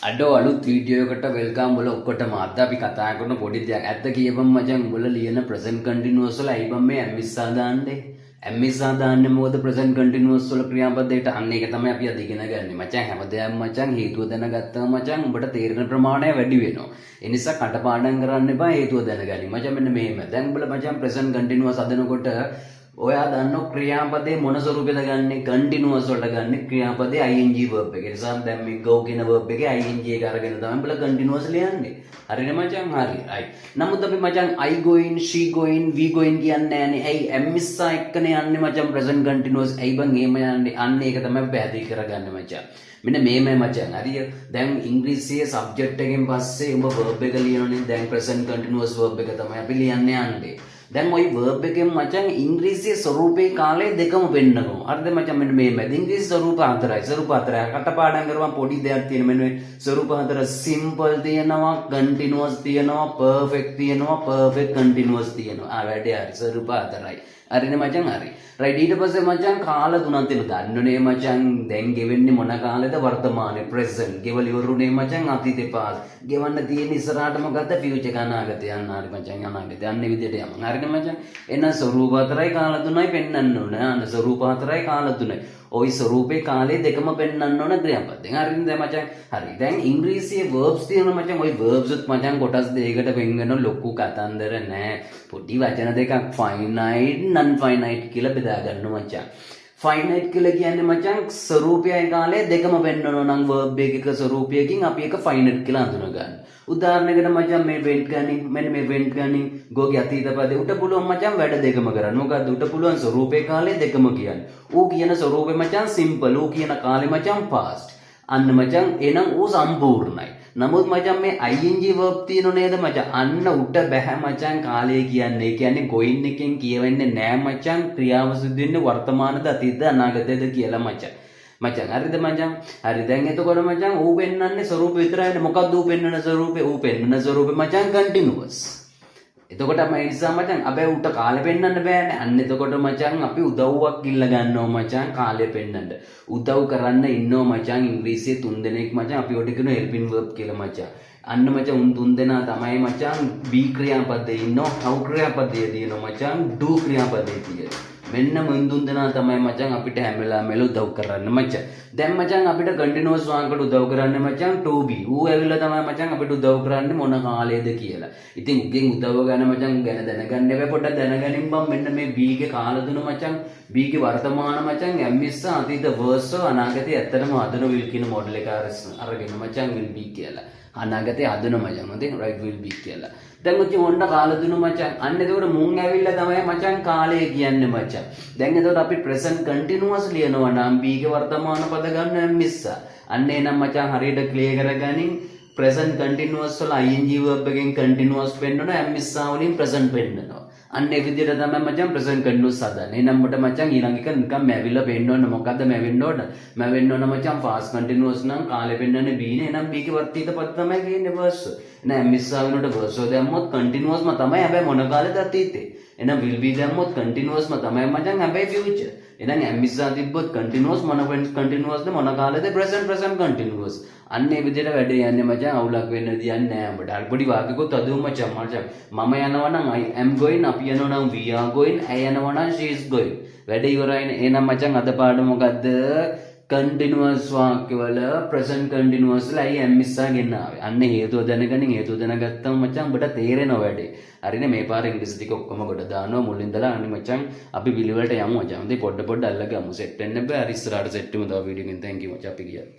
අඩෝ අලුත් වීඩියෝ එකට වෙල්කම් වල ඔක්කොටම අද අපි කතා කරන පොඩි දෙයක්. ඇත්ත කියපම් මචං උඹලා ලියන present continuous වල අයි බම් මේ ඇම්මිස්සා දාන්නේ. ඇම්මිස්සා දාන්නේ මොකද present continuous වල ක්‍රියාපදයට අන්න ඒක තමයි අපි අද ඉගෙන ගන්න. මචං හැමදේම මචං හේතුව දැනගත්තාම මචං උඹට තේරෙන ප්‍රමාණය වැඩි වෙනවා. ඒ නිසා කටපාඩම් කරන්න එපා හේතුව දැනගනි. මචං මෙන්න මෙහෙම. දැන් උඹලා මචං present continuous හදනකොට ඔයා දන්නෝ ක්‍රියාපදේ මොන ස්වරූපෙද ගන්නෙ කන්ටිනියුස් වලට ගන්නෙ ක්‍රියාපදේ ing verb එක. ඒ නිසා දැන් මේ go කියන verb එකේ ing එක අරගෙන තමයි උඹලා කන්ටිනියුස් ලියන්නේ. හරිනේ මචං? හරි. right. නමුත් අපි මචං I going, she going, we going කියන්නේ නැහනේ. ඇයි ඇම්මිස්සා එක්කනේ යන්නේ මචං present continuous. ඇයි බං එහෙම යන්නේ? අන්න ඒක තමයි පැහැදිලි කරගන්න මචං. මෙන්න මේමයි මචං. හරිය. දැන් ඉංග්‍රීසියේ subject එකෙන් පස්සේ උඹ verb එක ලියනනේ. දැන් present continuous verb එක තමයි අපි ලියන්න යන්නේ. දැන් ওই verb එකෙන් මචං ඉංග්‍රීසි ස්වරූපේ කාලේ දෙකම වෙන්නනවා. හරිද මචං? මෙන්න මේමයි. ඉංග්‍රීසි ස්වරූප හතරයි. ස්වරූප හතරයි. කටපාඩම් කරපුවම පොඩි දෙයක් තියෙන මෙන්න මේ ස්වරූප හතර simple තියෙනවා, continuous තියෙනවා, perfect තියෙනවා, perfect continuous තියෙනවා. වැඩේ හරි. ස්වරූප හතරයි. හරිනේ මචං? හරි. right. ඊට පස්සේ මචං කාල තුනක් තියෙනවා. දන්නනේ මචං දැන් ගෙවෙන්නේ මොන කාලෙද? වර්තමානයේ present. ගෙවල ඉවරුනේ මචං අතීතේ past. ගෙවන්න තියෙන ඉස්සරහට මොකද්ද? future එක අනාගතය යන්න හරි මචං අනාගතය. අන්නේ විදිහට යමු. හරිනේ මචං? එහෙනම් ස්වරූප හතරයි කාල තුනයි පෙන්වන්න ඕන. අන්න ස්වරූප හතරයි කාල තුනයි. ওই ස්වරූපේ කාලේ දෙකම පෙන්වන්න ඕන ක්‍රියාපදයෙන්. හරිද මචං? හරි. දැන් ඉංග්‍රීසියේ verbs තියෙනවා මචං. ওই verbs උත් මචං කොටස් දෙකකට වෙන් ලොකු කතන්දර නෑ. පොඩි වචන දෙකක් finite non finite කියලා බෙදා ගන්න මචං. finite කියලා කියන්නේ මචං ස්වරූපයයි කාලේ දෙකම පෙන්වනවා නම් verb එකක ස්වරූපයකින් අපි එක finite කියලා හඳුනා ගන්න. උදාහරණයකට මචං මේ වෙන්ට් ගනින් මෙන්න මේ වෙන්ට් ගනින් ගෝගේ අතීත පදේ උට පුළුවන් මචං වැඩ දෙකම කරන්න. මොකද්ද උට පුළුවන් ස්වරූපේ කාලේ දෙකම කියන්න. ඌ කියන ස්වරූපේ මචං simple. ඌ කියන කාලේ මචං past. අන්න මචං එහෙනම් ඌ සම්පූර්ණයි. නමුත් මචං මේ ing verb තියෙනව නේද මචං? අන්න උට බෑ මචං කාලය කියන්නේ. ඒ කියන්නේ going එකෙන් කියවෙන්නේ නෑ මචං ක්‍රියාව සිදු වෙන්නේ වර්තමානද අතීතද අනාගතද කියලා මචං. මචං හරිද මචං? හරි. දැන් එතකොට මචං ඌ පෙන්වන්නේ ස්වරූප විතරයිනේ. මොකද්ද ඌ පෙන්වන ස්වරූපේ? ඌ පෙන්වන ස්වරූපේ මචං continuous. එතකොට මේ නිසා මචං අපේ උට කාලෙ පෙන්වන්න බෑනේ. අන්න එතකොට මචං අපි උදව්වක් ඉල්ල ගන්නවා මචං කාලෙ පෙන්වන්න. උදව් කරන්න ඉන්නවා මචං ඉංග්‍රීසියේ 3 දෙනෙක් මචං අපි ඔට කියන helping verb කියලා මචං. අන්න මචං උන් 3 දෙනා තමයි මචං be ක්‍රියාපදයේ ඉන්නවා, how ක්‍රියාපදයේ තියෙනවා මචං, do ක්‍රියාපදයේ තියෙනවා. මෙන්න මුන් 3 දෙනා තමයි මචං අපිට හැම වෙලාවෙම උදව් කරන්න මචං. දැන් මචං අපිට continuous වාක්‍යයට උදව් කරන්නේ මචං to be. ඌ ඇවිල්ලා තමයි මචං අපිට උදව් කරන්නේ මොන කාලයේද කියලා. ඉතින් උගෙන් උදව් ගන්න මචං ගැන දැනගන්න එපා. පොඩ්ඩක් දැනගනින් බම් මෙන්න මේ B ගේ කාල දුන මචං. B ගේ වර්තමාන මචං ඇම්මිස්සා අතීත verse අනාගතේ ඇත්තටම හදන will කියන මොඩල් එක අරගෙන මචං will be කියලා. අනාගතේ හදන මචං. හරි right will be කියලා. දැන් මචං ඔන්න කාල දුන මචං. අන්න එතකොට මුන් ඇවිල්ලා තමයි මචං කාලය කියන්නේ මචං. දැන් එතකොට අපි present continuous ලියනවා නම් B ගේ වර්තමාන පද ගන්න ඇම්මිස්සා. අන්න එනම් මචං හරියට ක්ලියර් කරගනින් present continuous වල ing verb එකෙන් continuous පෙන්නනවා ඇම්මිස්සා වලින් present පෙන්නනවා. අන්න ඒ විදිහට තමයි මචං present continuous හදන්නේ. එනම් මට මචං ඊළඟ එක නිකන් මැවිලා පෙන්න ඕන. මොකද්ද මැවෙන්න ඕන? මැවෙන්න ඕන මචං past continuous නම් කාලෙ පෙන්නන්නේ B නේ. එනම් B ගේ වර්තීත පද තමයි කියන්නේ verse. එහෙනම් ඇම්මිස්සා වෙනකොට verse දැම්මොත් continuous ම තමයි. හැබැයි මොන කාලෙද අතීතේ. එහෙනම් will be දැම්මොත් continuous ම තමයි මචං. හැබැයි future. එහෙනම් ඇම්මිස්සා තිබ්බොත් continuous මොන continuous ද මොන කාලෙද present continuous. අන්න ඒ විදිහට වැඩේ යන්නේ මචං. අවුලක් වෙන්න දෙයක් නෑ අපිට. අර පොඩි වාක්‍යකුත් අදුම මචං. මම යනවා නම් I am going, අපි යනවා නම් we are going, ඇය යනවා නම් she is going. වැඩේ ඉවරයිනේ. එහෙනම් මචං අද පාඩම මොකද්ද? continuous වාක්‍යවල present continuous වල ඇයි ඇම්මිස්සා ගෙනාවේ? අන්න හේතුව දැනගනින්. හේතුව දැනගත්තම මචං ඔබට තේරෙනවා වැඩේ. හරිනේ? මේ පාර ඉංග්‍රීසි ටික ඔක්කොම කොට දානවා මුලින් ඉඳලා අනේ මචං අපි පිළිවෙලට යමු මචං. ඉතින් පොඩ අල්ලගමු. සෙට් වෙන්න බෑ. හරි ඉස්සරහට සෙට් වෙමු. තව වීඩියෝ එකකින් thank you මචං අපි ගියා.